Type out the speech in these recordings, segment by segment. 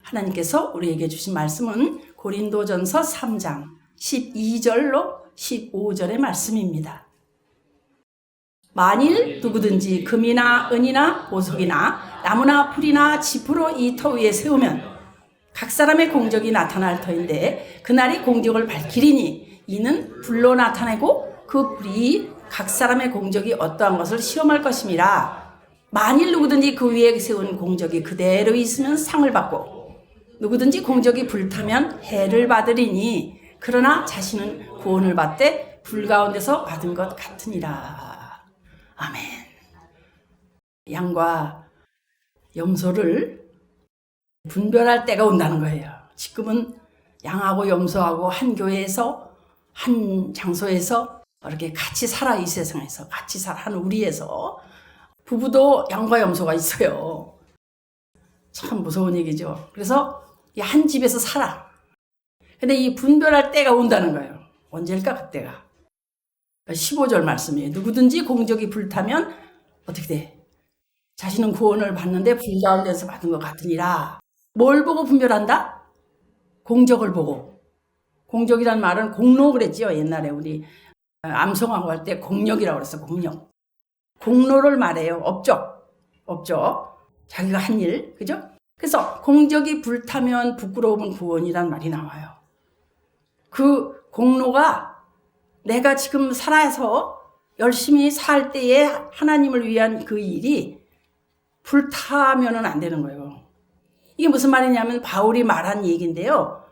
하나님께서 우리에게 주신 말씀은 고린도전서 3장 12절로 15절의 말씀입니다. 만일 누구든지 금이나 은이나 보석이나 나무나 풀이나 짚으로 이 터 위에 세우면 각 사람의 공적이 나타날 터인데 그날이 공적을 밝히리니 이는 불로 나타내고 그 불이 각 사람의 공적이 어떠한 것을 시험할 것임이라. 만일 누구든지 그 위에 세운 공적이 그대로 있으면 상을 받고 누구든지 공적이 불타면 해를 받으리니 그러나 자신은 구원을 받되 불 가운데서 받은 것 같으니라. 아멘. 양과 염소를 분별할 때가 온다는 거예요. 지금은 양하고 염소하고 한 교회에서 한 장소에서 이렇게 같이 살아. 이 세상에서 같이 살아. 한 우리에서 부부도 양과 염소가 있어요. 참 무서운 얘기죠. 그래서 한 집에서 살아. 근데 이 분별할 때가 온다는 거예요. 언제일까 그때가. 15절 말씀이에요. 누구든지 공적이 불타면 어떻게 돼? 자신은 구원을 받는데 불 가운데서 받은 것 같으니라. 뭘 보고 분별한다? 공적을 보고. 공적이란 말은 공로 그랬지요. 옛날에 우리 암송하고 할 때 공력이라고 그랬어. 공력. 공로를 말해요. 업적. 자기가 한 일. 그죠? 그래서 공적이 불타면 부끄러움은 구원이란 말이 나와요. 그 공로가 내가 지금 살아서 열심히 살 때에 하나님을 위한 그 일이 불타면은 안 되는 거예요. 이게 무슨 말이냐면 바울이 말한 얘기인데요.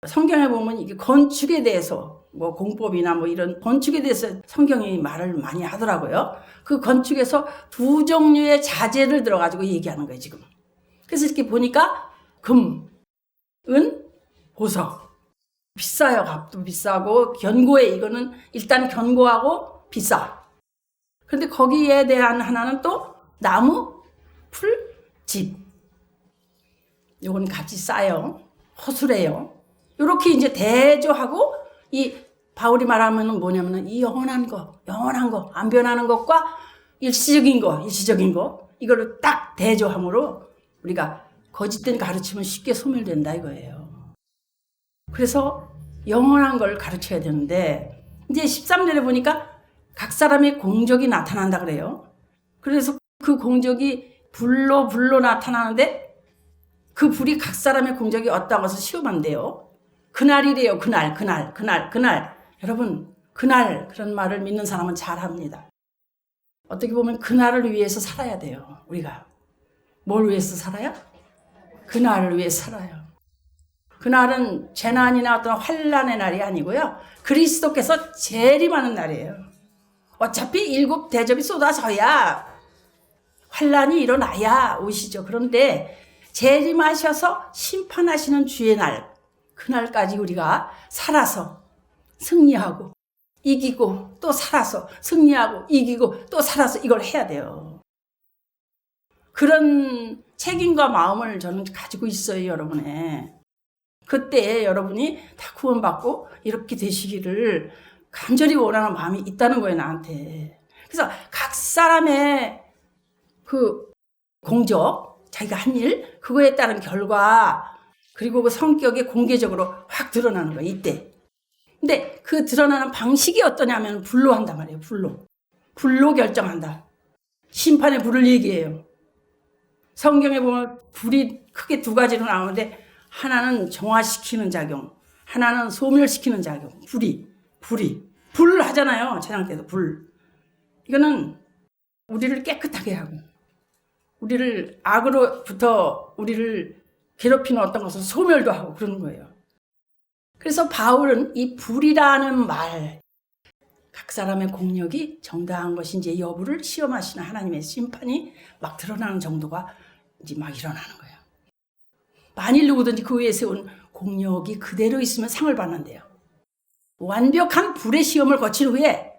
성경에 보면 이게 건축에 대해서 뭐 공법이나 뭐 이런 건축에 대해서 성경이 말을 많이 하더라고요. 그 건축에서 두 종류의 자재를 들어가지고 얘기하는 거예요, 지금. 그래서 이렇게 보니까 금, 은, 보석. 비싸요. 값도 비싸고 견고해. 이거는 일단 견고하고 비싸. 그런데 거기에 대한 하나는 또 나무, 풀, 집. 요건 값이 싸요. 허술해요. 요렇게 이제 대조하고 이 바울이 말하면은 뭐냐면은 이 영원한 거, 안 변하는 것과 일시적인 거 이거를 딱 대조함으로 우리가 거짓된 가르침은 쉽게 소멸된다 이거예요. 그래서 영원한 걸 가르쳐야 되는데 이제 13절에 보니까 각 사람의 공적이 나타난다 그래요. 그래서 그 공적이 불로 나타나는데 그 불이 각 사람의 공적이 어떤 것을 시험한대요. 그날이래요. 그날. 여러분, 그날 그런 말을 믿는 사람은 잘합니다. 어떻게 보면 그날을 위해서 살아야 돼요. 우리가. 뭘 위해서 살아요? 그날을 위해서 살아요. 그날은 재난이나 어떤 환난의 날이 아니고요. 그리스도께서 재림하는 날이에요. 어차피 7 대접이 쏟아져야 환난이 일어나야 오시죠. 그런데 재림하셔서 심판하시는 주의 날, 그날까지 우리가 살아서 승리하고 이기고 또 살아서 승리하고 이기고 또 살아서 이걸 해야 돼요. 그런 책임과 마음을 저는 가지고 있어요, 여러분의. 그때 여러분이 다 구원받고 이렇게 되시기를 간절히 원하는 마음이 있다는 거예요, 나한테. 그래서 각 사람의 그 공적, 자기가 한 일, 그거에 따른 결과, 그리고 그 성격이 공개적으로 확 드러나는 거예요, 이때. 근데 그 드러나는 방식이 어떠냐면 불로 한단 말이에요, 불로 결정한다. 심판의 불을 얘기해요. 성경에 보면 불이 크게 2가지로 나오는데 하나는 정화시키는 작용, 하나는 소멸시키는 작용. 불 하잖아요. 재난 때도 불. 이거는 우리를 깨끗하게 하고 우리를 악으로부터 우리를 괴롭히는 어떤 것을 소멸도 하고 그러는 거예요. 그래서 바울은 이 불이라는 말, 각 사람의 공력이 정당한 것인지 여부를 시험하시는 하나님의 심판이 막 드러나는 정도가 이제 막 일어나는 거예요. 만일 누구든지 그 위에 세운 공력이 그대로 있으면 상을 받는데요. 완벽한 불의 시험을 거친 후에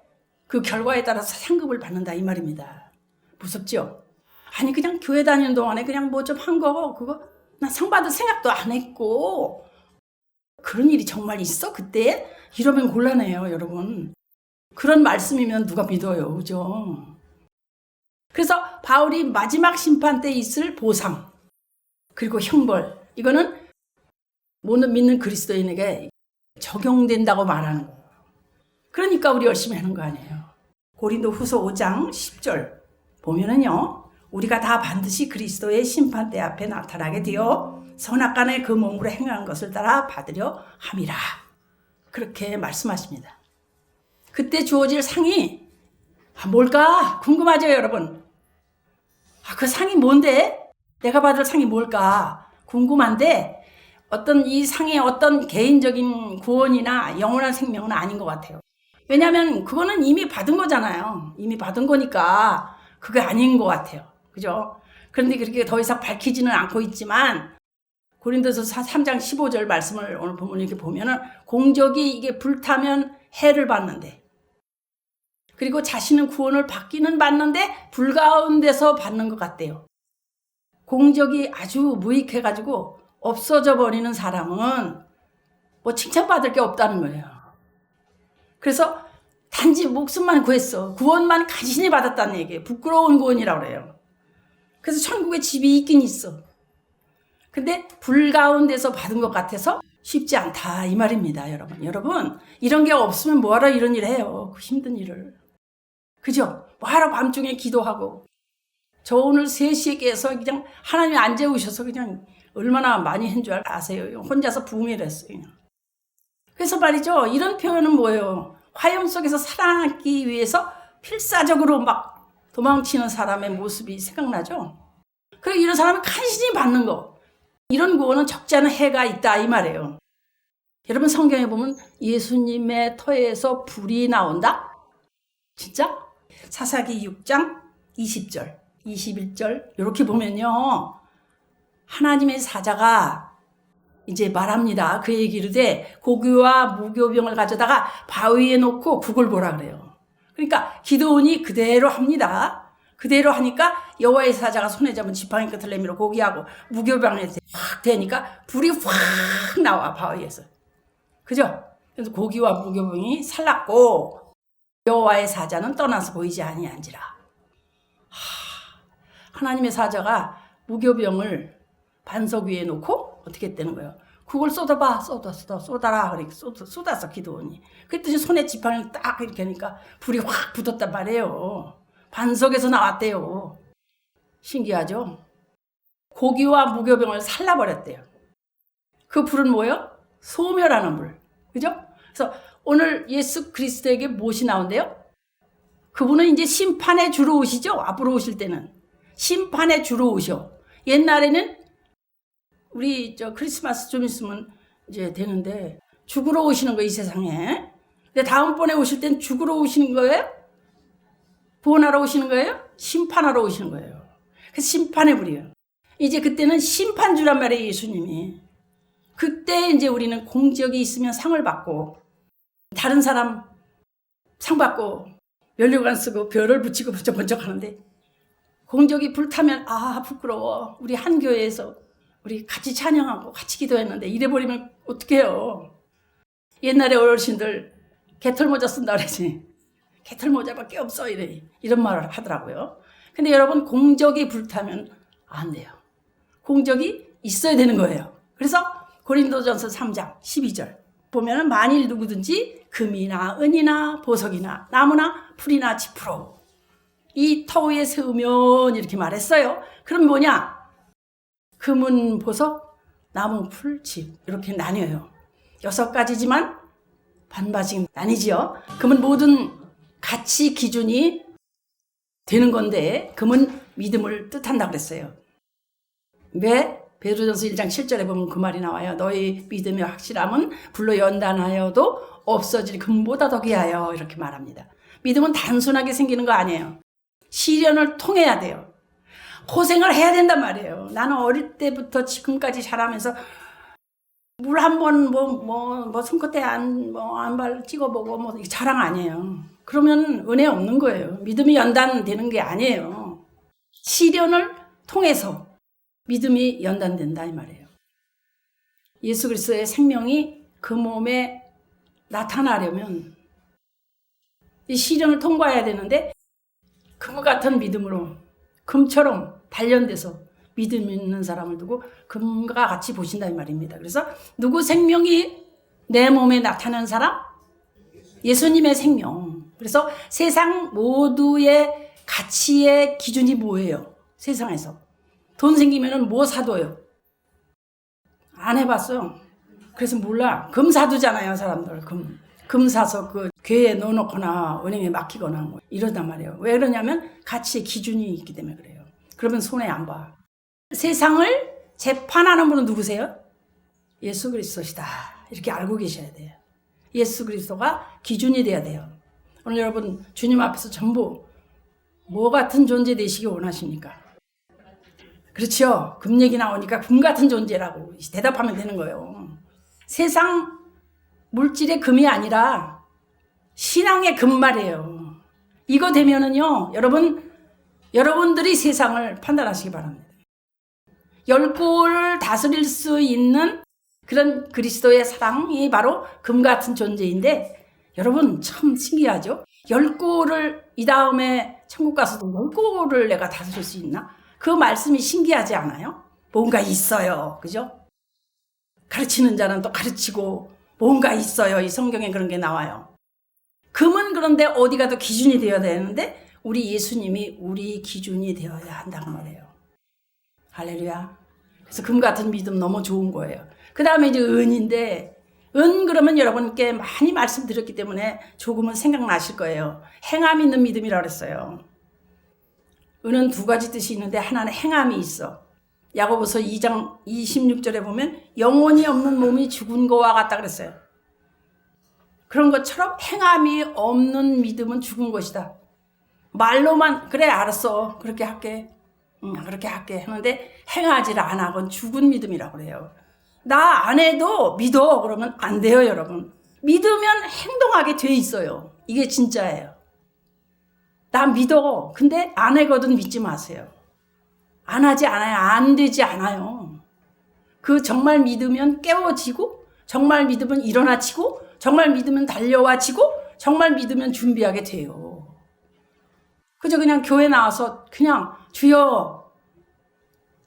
그 결과에 따라서 상급을 받는다 이 말입니다. 무섭죠? 아니 그냥 교회 다니는 동안에 그냥 뭐 좀 한 거 그거 나 상 받을 생각도 안 했고 그런 일이 정말 있어 그때? 이러면 곤란해요 여러분. 그런 말씀이면 누가 믿어요, 그죠? 그래서 바울이 마지막 심판 때 있을 보상 그리고 형벌 이거는 못 믿는 그리스도인에게 적용된다고 말하는 거예요. 그러니까 우리 열심히 하는 거 아니에요. 고린도후서 5장 10절 보면은요, 우리가 다 반드시 그리스도의 심판대 앞에 나타나게 되어 선악간의 그 몸으로 행한 것을 따라 받으려 함이라. 그렇게 말씀하십니다. 그때 주어질 상이 뭘까? 궁금하죠, 여러분? 그 상이 뭔데? 내가 받을 상이 뭘까? 궁금한데 어떤 이 상의 어떤 개인적인 구원이나 영원한 생명은 아닌 것 같아요. 왜냐하면 그거는 이미 받은 거잖아요. 이미 받은 거니까 그게 아닌 것 같아요. 그죠? 그런데 그렇게 더 이상 밝히지는 않고 있지만 고린도서 3장 15절 말씀을 오늘 본문 이렇게 보면은 공적이 이게 불타면 해를 받는데, 그리고 자신은 구원을 받기는 받는데 불 가운데서 받는 것 같대요. 공적이 아주 무익해가지고 없어져 버리는 사람은 뭐 칭찬받을 게 없다는 거예요. 그래서 단지 목숨만 구했어. 구원만 간신히 받았다는 얘기예요. 부끄러운 구원이라고 그래요. 그래서 천국에 집이 있긴 있어. 근데 불 가운데서 받은 것 같아서 쉽지 않다 이 말입니다. 여러분 이런 게 없으면 뭐하러 이런 일을 해요. 그 힘든 일을. 그죠? 뭐하러 밤중에 기도하고. 저 오늘 3시에 깨서 그냥 하나님이 안 재우셔서 그냥 얼마나 많이 한 줄 아세요? 혼자서 붕해를 했어요. 그냥. 그래서 말이죠. 이런 표현은 뭐예요? 화염 속에서 살아남기 위해서 필사적으로 막 도망치는 사람의 모습이 생각나죠? 그리고 이런 사람은 간신히 받는 거. 이런 구원은 적지 않은 해가 있다 이 말이에요. 여러분 성경에 보면 예수님의 터에서 불이 나온다? 진짜? 사사기 6장 20절, 21절 이렇게 보면요. 하나님의 사자가 이제 말합니다. 그 얘기를 이르되 고기와 무교병을 가져다가 바위에 놓고 국을 보라 그래요. 그러니까 기드온이 그대로 합니다. 그대로 하니까 여호와의 사자가 손에 잡은 지팡이 끝을 내밀어 고기하고 무교병에 확 대니까 불이 확 나와 바위에서. 그죠? 그래서 고기와 무교병이 살랐고 여호와의 사자는 떠나서 보이지 아니한지라. 하나님의 사자가 무교병을 반석 위에 놓고 어떻게 했다는 거예요? 국을 쏟아라. 그러니까 쏟았어 기드온이. 그랬더니 손에 지팡이를 딱 이렇게 하니까 불이 확 붙었단 말이에요. 반석에서 나왔대요. 신기하죠? 고기와 무교병을 살라버렸대요. 그 불은 뭐예요? 소멸하는 불. 그죠? 그래서 오늘 예수 그리스도에게 무엇이 나온대요? 그분은 이제 심판의 주로 오시죠? 앞으로 오실 때는. 심판의 주로 오셔. 옛날에는 우리 크리스마스 좀 있으면 이제 되는데 죽으러 오시는 거예요, 이 세상에. 근데 다음번에 오실 땐 죽으러 오시는 거예요? 구원하러 오시는 거예요? 심판하러 오시는 거예요. 그래서 심판의 불이에요. 이제 그때는 심판주란 말이에요, 예수님이. 그때 이제 우리는 공적이 있으면 상을 받고, 다른 사람 상 받고, 면류관 쓰고, 별을 붙이고 번쩍번쩍 하는데, 공적이 불타면, 부끄러워. 우리 한 교회에서 우리 같이 찬양하고 같이 기도했는데, 이래버리면 어떡해요. 옛날에 어르신들 개털모자 쓴다 그러지. 개털모자밖에 없어 이런 말을 하더라고요. 근데 여러분 공적이 불타면 안 돼요. 공적이 있어야 되는 거예요. 그래서 고린도전서 3장 12절 보면은 만일 누구든지 금이나 은이나 보석이나 나무나 풀이나 지푸로 이 터 위에 세우면 이렇게 말했어요. 그럼 뭐냐? 금은 보석, 나무, 풀, 집 이렇게 나뉘어요. 6가지지만 반반씩 나뉘지요. 금은 모든 가치 기준이 되는 건데 금은 믿음을 뜻한다고 그랬어요. 왜? 베드로전서 1장 7절에 보면 그 말이 나와요. 너희 믿음의 확실함은 불로 연단하여도 없어질 금보다 더 귀하여 이렇게 말합니다. 믿음은 단순하게 생기는 거 아니에요. 시련을 통해야 돼요. 고생을 해야 된단 말이에요. 나는 어릴 때부터 지금까지 자라면서 물 한 번 손끝에 안발 찍어보고 자랑 아니에요. 그러면 은혜 없는 거예요. 믿음이 연단되는 게 아니에요. 시련을 통해서 믿음이 연단된다 이 말이에요. 예수 그리스도의 생명이 그 몸에 나타나려면 이 시련을 통과해야 되는데 금 같은 믿음으로 금처럼 단련돼서 믿음 있는 사람을 두고 금과 같이 보신다 이 말입니다. 그래서 누구 생명이 내 몸에 나타나는 사람? 예수님의 생명. 그래서 세상 모두의 가치의 기준이 뭐예요? 세상에서. 돈 생기면은 뭐 사둬요? 안 해봤어요. 그래서 몰라. 금 사두잖아요, 사람들. 금 사서 그 교회에 넣어놓거나 은행에 맡기거나 뭐 이러단 말이에요. 왜 그러냐면 가치의 기준이 있기 때문에 그래요. 그러면 손해 안 봐. 세상을 재판하는 분은 누구세요? 예수 그리스도시다. 이렇게 알고 계셔야 돼요. 예수 그리스도가 기준이 돼야 돼요. 오늘 여러분 주님 앞에서 전부 뭐 같은 존재 되시기 원하십니까? 그렇죠. 금 얘기 나오니까 금 같은 존재라고 대답하면 되는 거예요. 세상 물질의 금이 아니라 신앙의 금 말이에요. 이거 되면은요, 여러분들이 세상을 판단하시기 바랍니다. 10골을 다스릴 수 있는 그런 그리스도의 사랑이 바로 금 같은 존재인데, 여러분 참 신기하죠? 10골을 이 다음에 천국 가서도 10골을 내가 다스릴 수 있나? 그 말씀이 신기하지 않아요? 뭔가 있어요. 그죠? 가르치는 자는 또 가르치고 뭔가 있어요. 이 성경에 그런 게 나와요. 금은 그런데 어디 가도 기준이 되어야 되는데 우리 예수님이 우리 기준이 되어야 한다고 말해요. 할렐루야. 그래서 금 같은 믿음 너무 좋은 거예요. 그 다음에 이제 은인데, 은 그러면 여러분께 많이 말씀드렸기 때문에 조금은 생각나실 거예요. 행함 있는 믿음이라고 그랬어요. 은은 두 가지 뜻이 있는데 하나는 행함이 있어. 야고보서 2장 26절에 보면 영혼이 없는 몸이 죽은 거와 같다 그랬어요. 그런 것처럼 행함이 없는 믿음은 죽은 것이다. 말로만 그래 알았어 그렇게 할게 그렇게 할게 하는데 행하지를 안 하건 죽은 믿음이라고 그래요. 나 안 해도 믿어 그러면 안 돼요. 여러분 믿으면 행동하게 돼 있어요. 이게 진짜예요. 나 믿어 근데 안 하거든 믿지 마세요. 안 하지 않아요. 안 되지 않아요. 그 정말 믿으면 깨워지고, 정말 믿으면 일어나지고, 정말 믿으면 달려와지고, 정말 믿으면 준비하게 돼요. 그저 그냥 교회 나와서 그냥 주여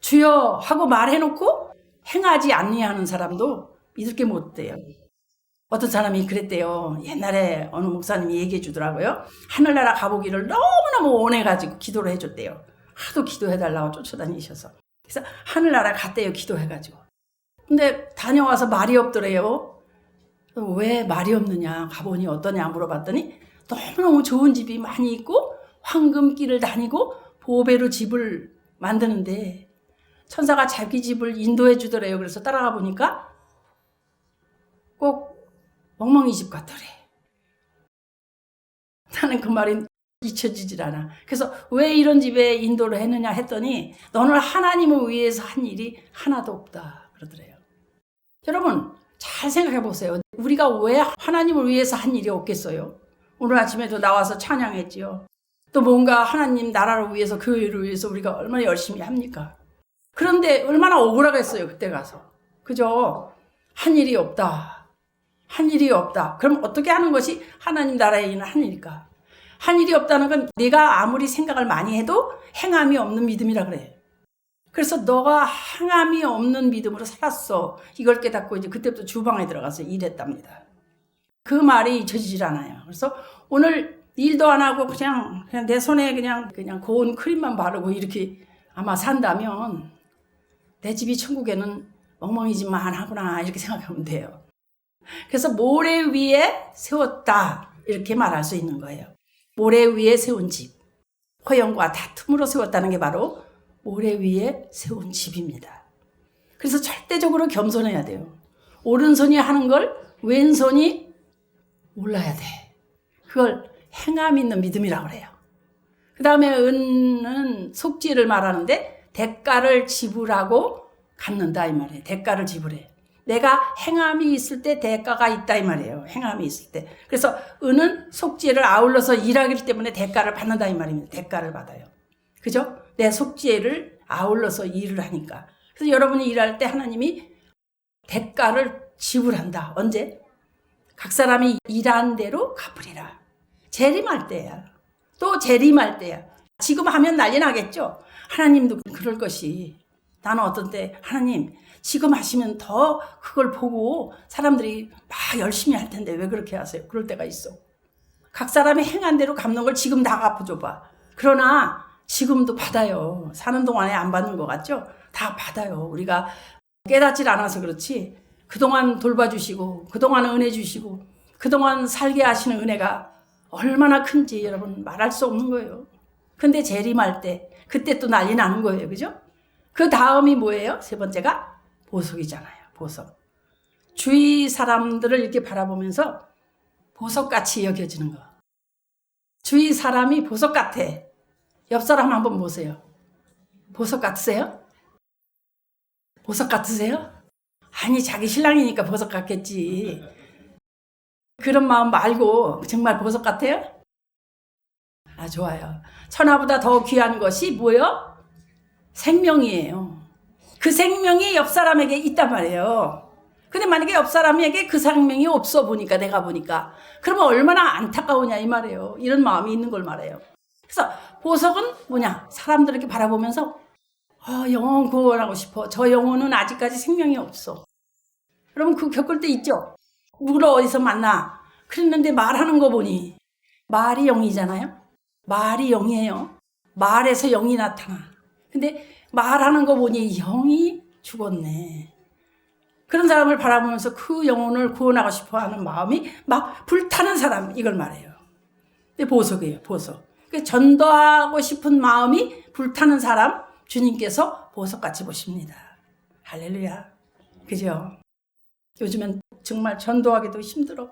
주여 하고 말해놓고 행하지 아니하는 사람도 믿을 게 못 돼요. 어떤 사람이 그랬대요. 옛날에 어느 목사님이 얘기해 주더라고요. 하늘나라 가보기를 너무너무 원해가지고 기도를 해줬대요. 하도 기도해달라고 쫓아다니셔서. 그래서 하늘나라 갔대요. 기도해가지고. 근데 다녀와서 말이 없더래요. 왜 말이 없느냐 가보니 어떠냐 물어봤더니 너무너무 좋은 집이 많이 있고 황금길을 다니고 보배로 집을 만드는데 천사가 자기 집을 인도해 주더래요. 그래서 따라가 보니까 꼭 멍멍이 집 같더래. 나는 그 말이 잊혀지질 않아. 그래서 왜 이런 집에 인도를 했느냐 했더니 너는 하나님을 위해서 한 일이 하나도 없다 그러더래요. 여러분 잘 생각해 보세요. 우리가 왜 하나님을 위해서 한 일이 없겠어요? 오늘 아침에도 나와서 찬양했지요. 또 뭔가 하나님 나라를 위해서 교회를 위해서 우리가 얼마나 열심히 합니까? 그런데 얼마나 억울하겠어요 그때 가서. 그죠? 한 일이 없다. 한 일이 없다. 그럼 어떻게 하는 것이 하나님 나라에 있는 한 일일까? 한 일이 없다는 건 내가 아무리 생각을 많이 해도 행함이 없는 믿음이라 그래. 그래서 너가 행함이 없는 믿음으로 살았어. 이걸 깨닫고 이제 그때부터 주방에 들어가서 일했답니다. 그 말이 잊혀지질 않아요. 그래서 오늘 일도 안 하고 그냥 내 손에 그냥 고운 크림만 바르고 이렇게 아마 산다면 내 집이 천국에는 멍멍이 집만 하구나 이렇게 생각하면 돼요. 그래서 모래 위에 세웠다 이렇게 말할 수 있는 거예요. 모래 위에 세운 집. 허영과 다툼으로 세웠다는 게 바로 모래 위에 세운 집입니다. 그래서 절대적으로 겸손해야 돼요. 오른손이 하는 걸 왼손이 몰라야 돼. 그걸 행함 있는 믿음이라고 그래요. 그 다음에 은은 속죄를 말하는데 대가를 지불하고 갚는다 이 말이에요. 대가를 지불해. 내가 행함이 있을 때 대가가 있다 이 말이에요. 행함이 있을 때. 그래서 은은 속죄를 아울러서 일하기 때문에 대가를 받는다 이 말입니다. 대가를 받아요. 그죠? 내 속죄를 아울러서 일을 하니까. 그래서 여러분이 일할 때 하나님이 대가를 지불한다. 언제? 각 사람이 일한 대로 갚으리라. 재림할 때야. 또 재림할 때야. 지금 하면 난리 나겠죠? 하나님도 그럴 것이 나는 어떤 때 하나님 지금 하시면 더 그걸 보고 사람들이 막 열심히 할 텐데 왜 그렇게 하세요? 그럴 때가 있어. 각 사람이 행한 대로 갚는 걸 지금 다 갚아줘봐. 그러나 지금도 받아요. 사는 동안에 안 받는 것 같죠? 다 받아요. 우리가 깨닫질 않아서 그렇지 그동안 돌봐주시고 그동안 은혜 주시고 그동안 살게 하시는 은혜가 얼마나 큰지 여러분 말할 수 없는 거예요. 근데 재림할 때 그때 또 난리 나는 거예요. 그죠? 그 다음이 뭐예요? 세 번째가 보석이잖아요. 보석. 주위 사람들을 이렇게 바라보면서 보석같이 여겨지는 거. 주위 사람이 보석 같아. 옆 사람 한번 보세요. 보석 같으세요? 보석 같으세요? 아니 자기 신랑이니까 보석 같겠지. 그런 마음 말고 정말 보석 같아요? 아 좋아요. 천하보다 더 귀한 것이 뭐예요? 생명이에요. 그 생명이 옆 사람에게 있단 말이에요. 근데 만약에 옆 사람에게 그 생명이 없어 보니까 내가 보니까 그러면 얼마나 안타까우냐 이 말이에요. 이런 마음이 있는 걸 말해요. 그래서 보석은 뭐냐? 사람들에게 바라보면서 영혼 구원하고 싶어. 저 영혼은 아직까지 생명이 없어. 그러면 그 겪을 때 있죠. 누구를 어디서 만나. 그랬는데 말하는 거 보니 말이 영이잖아요. 말이 영이에요. 말에서 영이 나타나. 근데 말하는 거 보니 영이 죽었네. 그런 사람을 바라보면서 그 영혼을 구원하고 싶어 하는 마음이 막 불타는 사람 이걸 말해요. 근데 보석이에요. 보석. 전도하고 싶은 마음이 불타는 사람 주님께서 보석같이 보십니다. 할렐루야. 그죠? 요즘엔 정말 전도하기도 힘들어.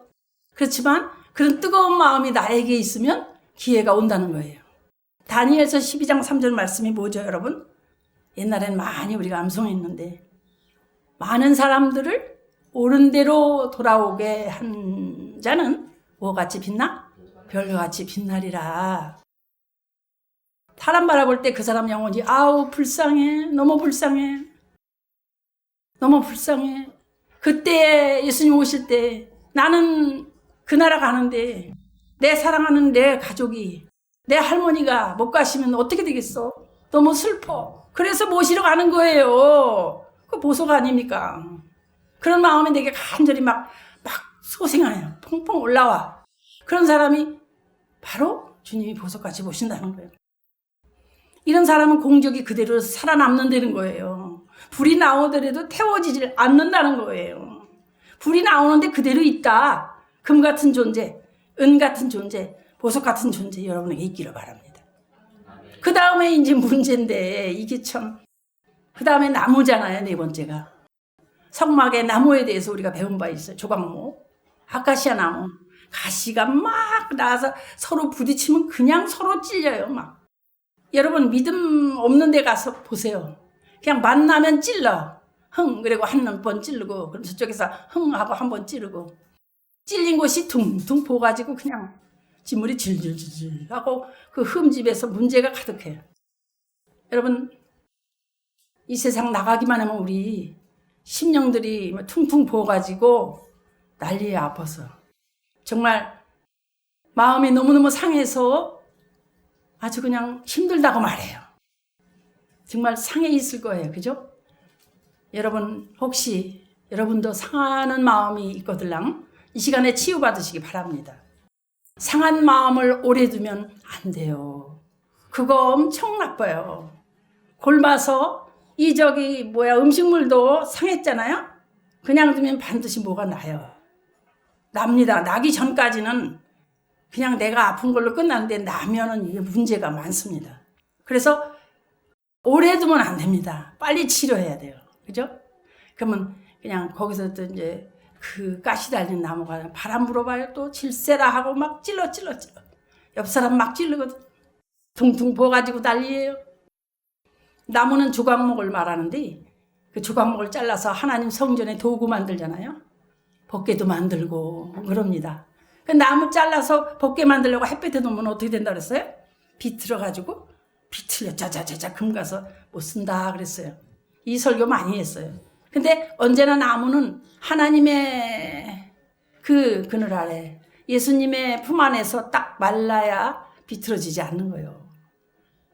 그렇지만 그런 뜨거운 마음이 나에게 있으면 기회가 온다는 거예요. 다니엘서 12장 3절 말씀이 뭐죠 여러분? 옛날엔 많이 우리가 암송했는데 많은 사람들을 옳은 대로 돌아오게 한 자는 뭐같이 빛나? 별같이 빛나리라. 사람 바라볼 때 그 사람 영혼이 아우 불쌍해. 너무 불쌍해. 너무 불쌍해. 그때 예수님 오실 때 나는 그 나라 가는데 내 사랑하는 내 가족이 내 할머니가 못 가시면 어떻게 되겠어? 너무 슬퍼. 그래서 모시러 가는 거예요. 그 보석 아닙니까? 그런 마음이 내게 간절히 막 소생해요. 펑펑 올라와. 그런 사람이 바로 주님이 보석같이 보신다는 거예요. 이런 사람은 공적이 그대로 살아남는다는 거예요. 불이 나오더라도 태워지질 않는다는 거예요. 불이 나오는데 그대로 있다. 금 같은 존재, 은 같은 존재, 보석 같은 존재 여러분에게 있기를 바랍니다. 그 다음에 이제 문제인데 이게 참 그 다음에 나무잖아요. 네 번째가 성막의 나무에 대해서 우리가 배운 바 있어요. 조각모, 아카시아 나무. 가시가 막 나와서 서로 부딪히면 그냥 서로 찔려요. 막 여러분 믿음 없는 데 가서 보세요. 그냥 만나면 찔러. 그리고 한 번 찌르고 그럼 저쪽에서 하고 한 번 찌르고 찔린 곳이 둥둥 부어가지고 그냥 진물이 질질질질 하고 그 흠집에서 문제가 가득해요. 여러분 이 세상 나가기만 하면 우리 심령들이 퉁퉁 부어가지고 난리에 아파서 정말 마음이 너무너무 상해서 아주 그냥 힘들다고 말해요. 정말 상해 있을 거예요. 그죠? 여러분 혹시 여러분도 상하는 마음이 있거들랑 이 시간에 치유받으시기 바랍니다. 상한 마음을 오래 두면 안 돼요. 그거 엄청 나빠요. 굶어서 음식물도 상했잖아요. 그냥 두면 반드시 뭐가 나요. 납니다. 나기 전까지는 그냥 내가 아픈 걸로 끝나는데 나면은 이게 문제가 많습니다. 그래서 오래 두면 안 됩니다. 빨리 치료해야 돼요. 그죠? 그러면 그냥 거기서 또 이제 그 가시 달린 나무가 바람 불어봐요. 또 질세라 하고 막 찔러. 옆 사람 막 찔르거든. 둥둥 부어가지고 난리예요. 나무는 조각목을 말하는데 그 조각목을 잘라서 하나님 성전에 도구 만들잖아요. 법궤도 만들고 그럽니다. 그 나무 잘라서 법궤 만들려고 햇볕에 놓으면 어떻게 된다 그랬어요? 비틀어가지고 비틀려 짜자자자 금 가서 못 쓴다 그랬어요. 이 설교 많이 했어요. 근데 언제나 나무는 하나님의 그 그늘 아래 예수님의 품 안에서 딱 말라야 비틀어지지 않는 거예요.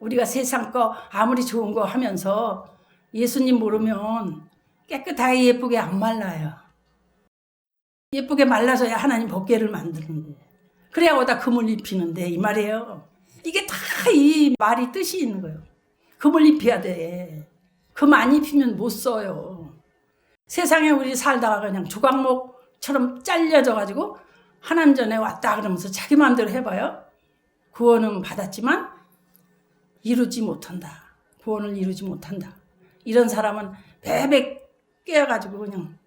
우리가 세상 거 아무리 좋은 거 하면서 예수님 모르면 깨끗하게 예쁘게 안 말라요. 예쁘게 말라서야 하나님 법궤를 만드는데, 그래야 오다 금을 입히는데 이 말이에요. 이게 다 이 말이 뜻이 있는 거예요. 금을 입혀야 돼. 금 안 입히면 못 써요. 세상에 우리 살다가 그냥 조각목처럼 잘려져 가지고 하나님 전에 왔다 그러면서 자기 마음대로 해봐요. 구원은 받았지만 이루지 못한다. 구원을 이루지 못한다. 이런 사람은 베베 깨어가지고 그냥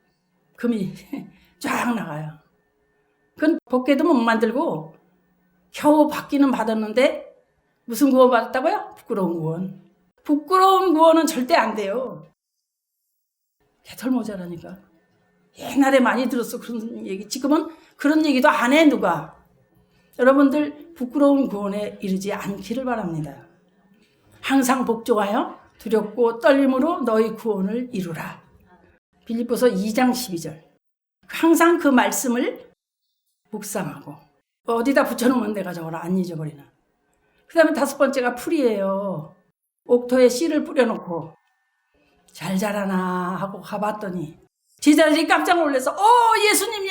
금이 쫙 나가요. 그건 법궤도 못 만들고 겨우 받기는 받았는데 무슨 구원 받았다고요? 부끄러운 구원. 부끄러운 구원은 절대 안 돼요. 개털 모자라니까. 옛날에 많이 들었어 그런 얘기. 지금은 그런 얘기도 안 해 누가. 여러분들 부끄러운 구원에 이르지 않기를 바랍니다. 항상 복종하여 두렵고 떨림으로 너희 구원을 이루라. 빌립보서 2장 12절. 항상 그 말씀을 묵상하고 어디다 붙여놓으면 내가 저걸 안 잊어버리나. 그 다음에 5번째가 풀이에요. 옥토에 씨를 뿌려놓고 잘 자라나 하고 가봤더니 제자들이 깜짝 놀라서 예수님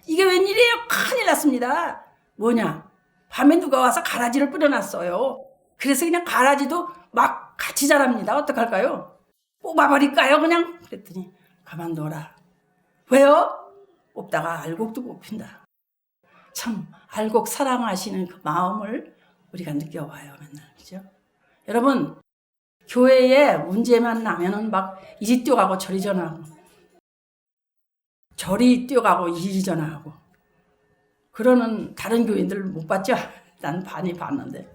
이게 웬일이에요? 큰일 났습니다. 뭐냐? 밤에 누가 와서 가라지를 뿌려놨어요. 그래서 그냥 가라지도 막 같이 자랍니다. 어떡할까요? 뽑아버릴까요? 그냥? 그랬더니 가만둬라. 왜요? 뽑다가 알곡도 뽑힌다. 참 알곡 사랑하시는 그 마음을 우리가 느껴봐요. 맨날. 그죠? 여러분 교회에 문제만 나면은 막 이리 뛰어가고 저리 전화하고 저리 뛰어가고 이리 전화하고 그러는 다른 교인들 못 봤죠? 난 많이 봤는데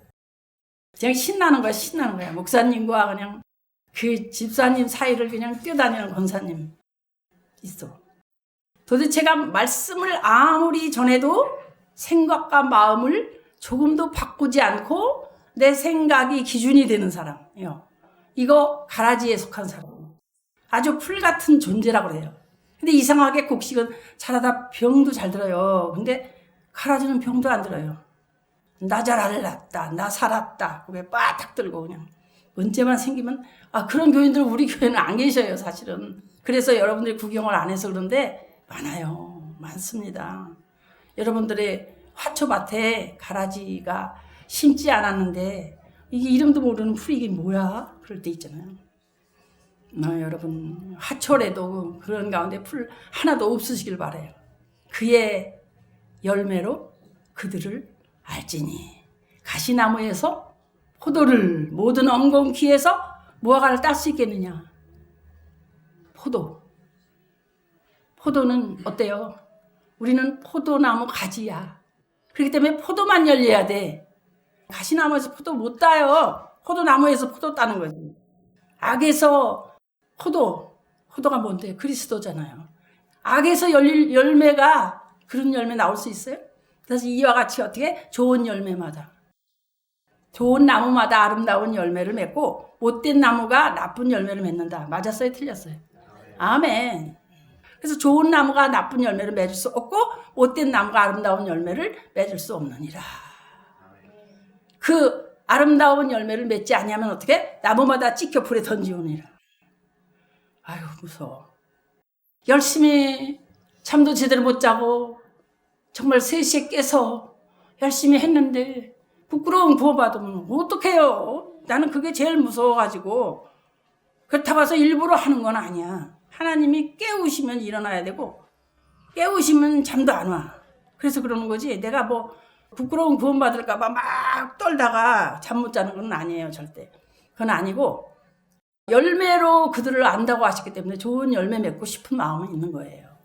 그냥 신나는 거야. 목사님과 그냥 그 집사님 사이를 그냥 뛰어다니는 권사님 있어. 도대체가 말씀을 아무리 전해도 생각과 마음을 조금도 바꾸지 않고 내 생각이 기준이 되는 사람이요. 이거 가라지에 속한 사람. 아주 풀 같은 존재라고 그래요. 근데 이상하게 곡식은 자라다 병도 잘 들어요. 근데 가라지는 병도 안 들어요. 나 잘났다, 나 살았다. 그게 빠딱 들고 그냥 문제만 생기면 그런 교인들 우리 교회는 안 계셔요, 사실은. 그래서 여러분들이 구경을 안 해서 그런데 많아요, 많습니다. 여러분들의 화초밭에 가라지가 심지 않았는데 이게 이름도 모르는 풀이 이게 뭐야? 그럴 때 있잖아요. 여러분 화초래도 그런 가운데 풀 하나도 없으시길 바라요. 그의 열매로 그들을 알지니 가시나무에서 포도를 모든 엉겅퀴에서 무화과를 딸 수 있겠느냐. 포도는 어때요? 우리는 포도나무 가지야. 그렇기 때문에 포도만 열려야 돼. 가시나무에서 포도 못 따요. 포도나무에서 포도 따는 거지. 악에서 포도가 뭔데? 그리스도잖아요. 악에서 열릴 열매가 그런 열매 나올 수 있어요? 그래서 이와 같이 어떻게? 좋은 열매마다. 좋은 나무마다 아름다운 열매를 맺고 못된 나무가 나쁜 열매를 맺는다. 맞았어요? 틀렸어요? 아멘. 그래서 좋은 나무가 나쁜 열매를 맺을 수 없고 못된 나무가 아름다운 열매를 맺을 수 없느니라. 그 아름다운 열매를 맺지 아니하면 어떻게? 나무마다 찍혀 불에 던지오니라. 아유 무서워. 열심히 잠도 제대로 못 자고 정말 3시에 깨서 열심히 했는데 부끄러운 구원받으면 어떡해요? 나는 그게 제일 무서워가지고. 그렇다고 해서 일부러 하는 건 아니야. 하나님이 깨우시면 일어나야 되고 깨우시면 잠도 안 와. 그래서 그러는 거지. 내가 뭐 부끄러운 구원받을까 봐 막 떨다가 잠 못 자는 건 아니에요. 절대. 그건 아니고 열매로 그들을 안다고 하셨기 때문에 좋은 열매 맺고 싶은 마음은 있는 거예요.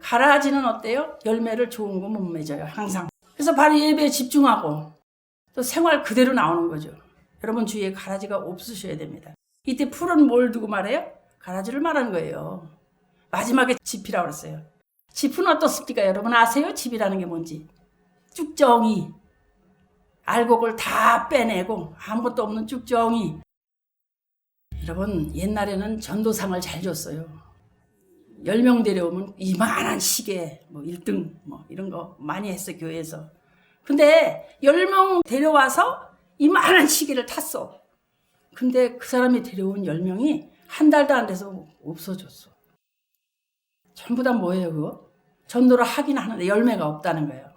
가라지는 어때요? 열매를 좋은 거 못 맺어요. 항상. 그래서 바로 예배에 집중하고 또 생활 그대로 나오는 거죠. 여러분 주위에 가라지가 없으셔야 됩니다. 이때 풀은 뭘 두고 말해요? 가라지를 말하는 거예요. 마지막에 짚이라고 그랬어요. 짚은 어떻습니까? 여러분 아세요? 짚이라는 게 뭔지. 쭉정이. 알곡을 다 빼내고 아무것도 없는 쭉정이. 여러분 옛날에는 전도상을 잘 줬어요. 10명 데려오면 이만한 시계, 1등 이런 거 많이 했어 교회에서. 근데 10명 데려와서 이만한 시계를 탔어. 근데 그 사람이 데려온 10명이 한 달도 안 돼서 없어졌어. 전부 다 뭐예요, 그거? 전도를 하긴 하는데 열매가 없다는 거예요.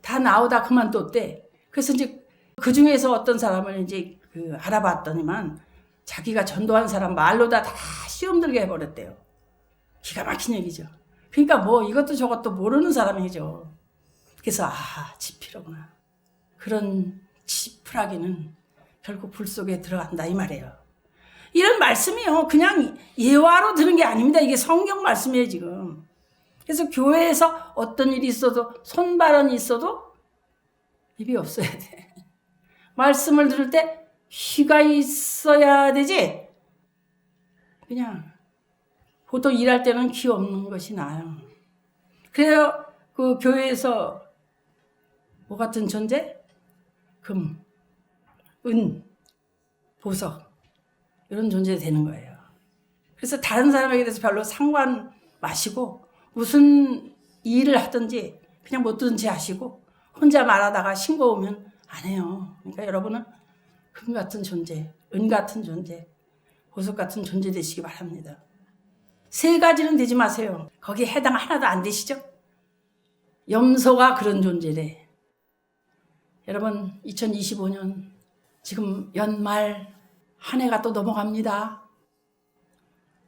다 나오다 그만뒀대. 그래서 이제 그 중에서 어떤 사람을 이제 알아봤더니만 자기가 전도한 사람 말로다 시험 들게 해버렸대요. 기가 막힌 얘기죠. 그러니까 뭐 이것도 저것도 모르는 사람이죠. 그래서 지피로구나. 그런 지푸라기는 결국 불 속에 들어간다 이 말이에요. 이런 말씀이요 그냥 예화로 들은 게 아닙니다. 이게 성경 말씀이에요 지금. 그래서 교회에서 어떤 일이 있어도 손발언이 있어도 입이 없어야 돼. 말씀을 들을 때 귀가 있어야 되지. 그냥 보통 일할 때는 귀 없는 것이 나아요. 그래요 그 교회에서 뭐 같은 존재? 금, 은, 보석 이런 존재 되는 거예요. 그래서 다른 사람에게 대해서 별로 상관 마시고 무슨 일을 하든지 그냥 못 듣는 채 하시고 혼자 말하다가 신고 오면 안 해요. 그러니까 여러분은 금 같은 존재, 은 같은 존재, 보석 같은 존재 되시기 바랍니다. 3가지는 되지 마세요. 거기에 해당 하나도 안 되시죠? 염소가 그런 존재래. 여러분 2025년 지금 연말 한 해가 또 넘어갑니다.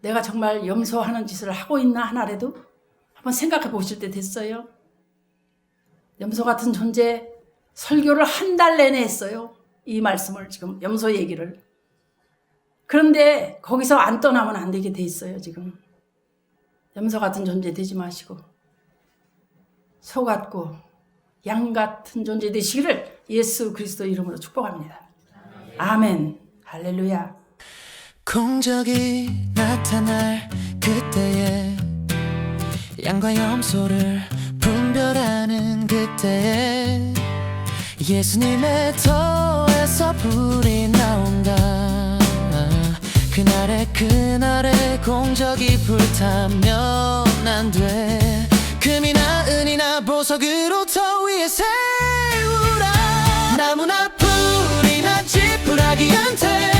내가 정말 염소하는 짓을 하고 있나 하나라도 한번 생각해 보실 때 됐어요. 염소 같은 존재 설교를 한 달 내내 했어요. 이 말씀을 지금 염소 얘기를. 그런데 거기서 안 떠나면 안 되게 돼 있어요 지금. 염소 같은 존재 되지 마시고 소 같고 양 같은 존재 되시기를 예수 그리스도 이름으로 축복합니다. 아멘. 할렐루야. 공적이 나타날 그때에 양과 염소를 분별하는 그때에 예수님의 터에서 불이 나온다. 그날에 공적이 불타면 안 돼. 금이나 은이나 보석으로 더 위에 세우라. 나무나 풀이나 지푸라기한테